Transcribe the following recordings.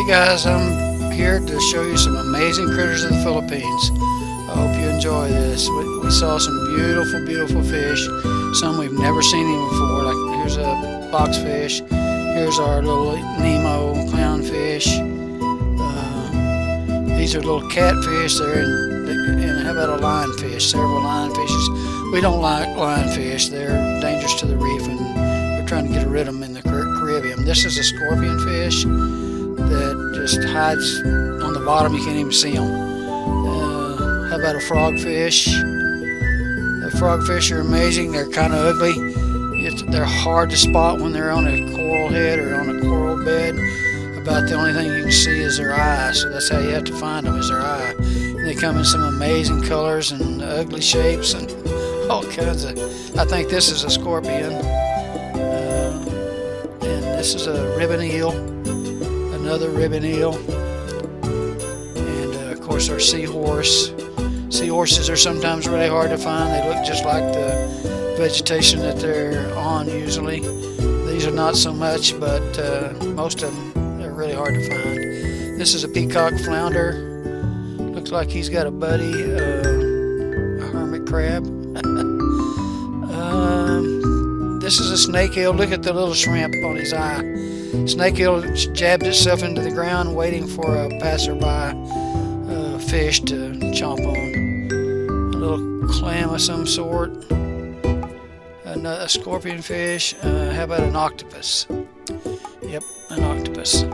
guys, I'm here to show you some amazing critters of the Philippines. I hope you enjoy this. We saw some beautiful fish, some we've never seen even before. Like here's a boxfish, here's our little Nemo clownfish. These are little catfish there, and how about a lionfish? Several lionfishes. We don't like lionfish; they're dangerous to the reef, and we're trying to get rid of them in the Caribbean. This is a scorpion fish that just hides on the bottom. You can't even see them. How about a frogfish? The frogfish are amazing. They're kind of ugly. They're hard to spot when they're on a coral head or on a coral bed. About the only thing you can see is their eye, so that's how you have to find them, is their eye. And they come in some amazing colors and ugly shapes and all kinds of. I think this is a scorpion, and this is a ribbon eel, another ribbon eel, and of course our seahorse. Seahorses are sometimes really hard to find. They look just like the vegetation that they're on usually. These are not so much, but most of them are really hard to find. This is a peacock flounder. Looks like he's got a buddy, a hermit crab. This is a snake eel. Look at the little shrimp on his eye. Snake eel jabs itself into the ground waiting for a passerby fish to chomp on. A little clam of some sort. A scorpion fish. How about an octopus? Yep, an octopus.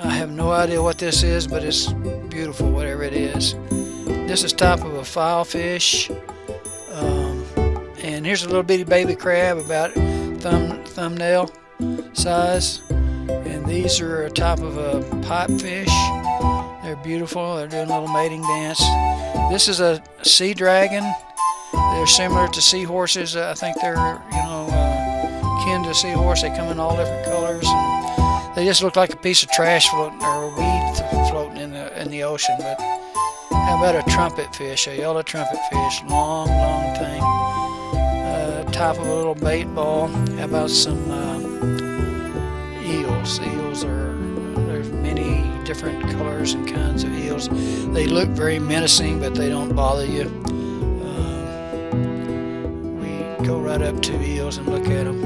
I have no idea what this is, but it's beautiful, whatever it is. This is type of a filefish. And here's a little bitty baby crab about thumbnail size. And these are a type of a pipefish. They're beautiful. They're doing a little mating dance. This is a sea dragon. They're similar to seahorses. I think they're, kin to seahorse. They come in all different colors. And they just look like a piece of trash floating or a weed floating in the ocean. But how about a trumpet fish? A yellow trumpet fish. Long thing. Type of a little bait ball. How about some eels? Eels there's many different colors and kinds of eels. They look very menacing, but they don't bother you. We go right up to eels and look at them.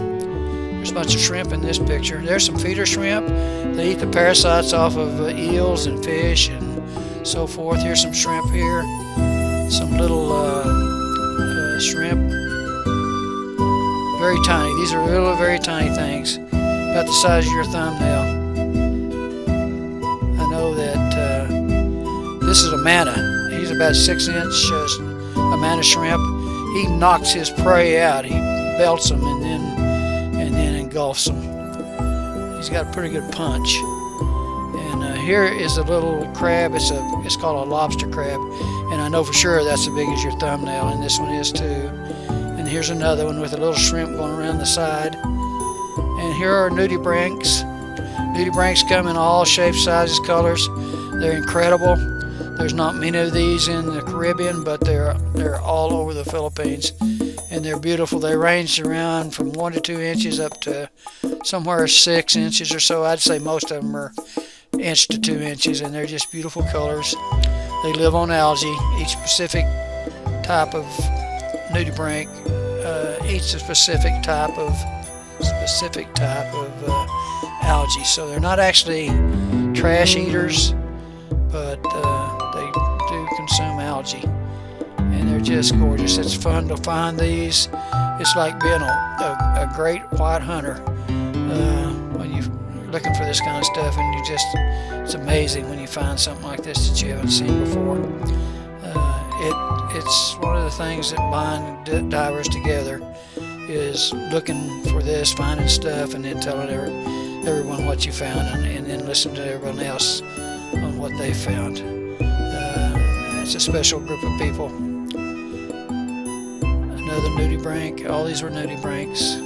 There's a bunch of shrimp in this picture. There's some feeder shrimp. They eat the parasites off of eels and fish and so forth. Here's some shrimp here. Some little shrimp. Very tiny. These are little, very tiny things, about the size of your thumbnail. I know that this is a manna. He's about 6-inch a manna shrimp. He knocks his prey out. He belts them and then engulfs them. He's got a pretty good punch. And here is a little crab. It's called a lobster crab, and I know for sure that's as big as your thumbnail, and this one is too. And here's another one with a little shrimp going around the side. And here are nudibranchs. Nudibranchs come in all shapes, sizes, colors. They're incredible. There's not many of these in the Caribbean, but they're all over the Philippines. And they're beautiful. They range around from 1 to 2 inches up to somewhere 6 inches or so. I'd say most of them are 1 to 2 inches, and they're just beautiful colors. They live on algae. Each specific type of nudibranch eats a specific type of algae. So they're not actually trash eaters, but they do consume algae, and they're just gorgeous. It's fun to find these. It's like being a great white hunter when you're looking for this kind of stuff, and it's amazing when you find something like this that you haven't seen before. It's one of the things that bind divers together, is looking for this, finding stuff, and then telling everyone what you found, and then listen to everyone else on what they found. It's a special group of people. Another nudibranch. All these were nudibranchs.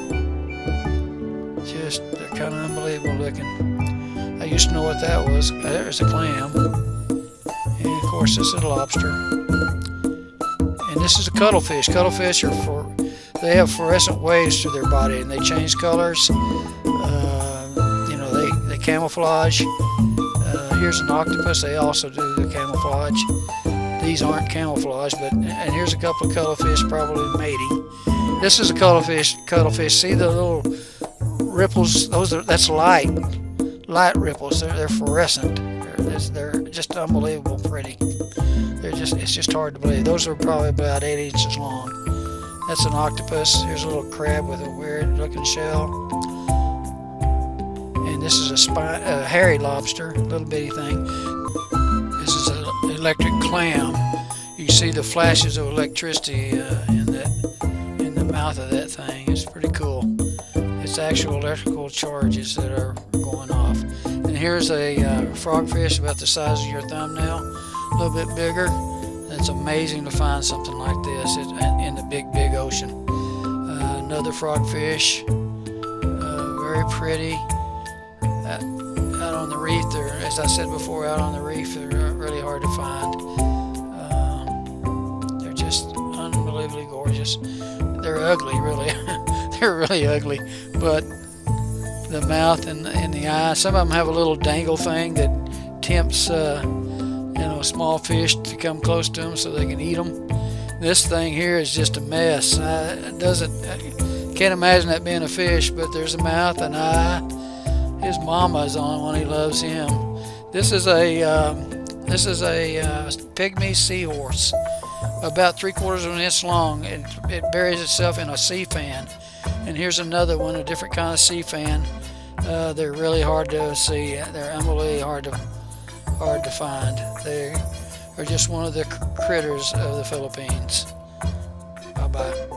They're kind of unbelievable looking. I used to know what that was. There's a clam. And of course this is a lobster. And this is a cuttlefish. Cuttlefish they have fluorescent waves through their body, and they change colors. They camouflage. Here's an octopus. They also do the camouflage. These aren't camouflage, but and here's a couple of cuttlefish probably mating. This is a cuttlefish. See the little ripples? That's light ripples. They're fluorescent. They're just unbelievable pretty. It's just hard to believe. Those are probably about 8 inches long. That's an octopus. Here's a little crab with a weird looking shell. And this is a hairy lobster, little bitty thing. This is an electric clam. You can see the flashes of electricity in the mouth of that thing. It's pretty cool. It's actual electrical charges that are going off. And here's a frogfish about the size of your thumbnail, a little bit bigger. It's amazing to find something like this in the big ocean. Another frogfish, very pretty. Out on the reef, as I said before, out on the reef, they're really hard to find. They're just unbelievably gorgeous. They're ugly, really. They're really ugly, but the mouth and the eye. Some of them have a little dangle thing that tempts small fish to come close to them so they can eat them. This thing here is just a mess. I can't imagine that being a fish, but there's a mouth and eye. His mama's on when he loves him. This is a pygmy seahorse, about 3/4 of an inch long. It buries itself in a sea fan. And here's another one, a different kind of sea fan. They're really hard to see. They're unbelievably hard to find. They are just one of the critters of the Philippines. Bye bye.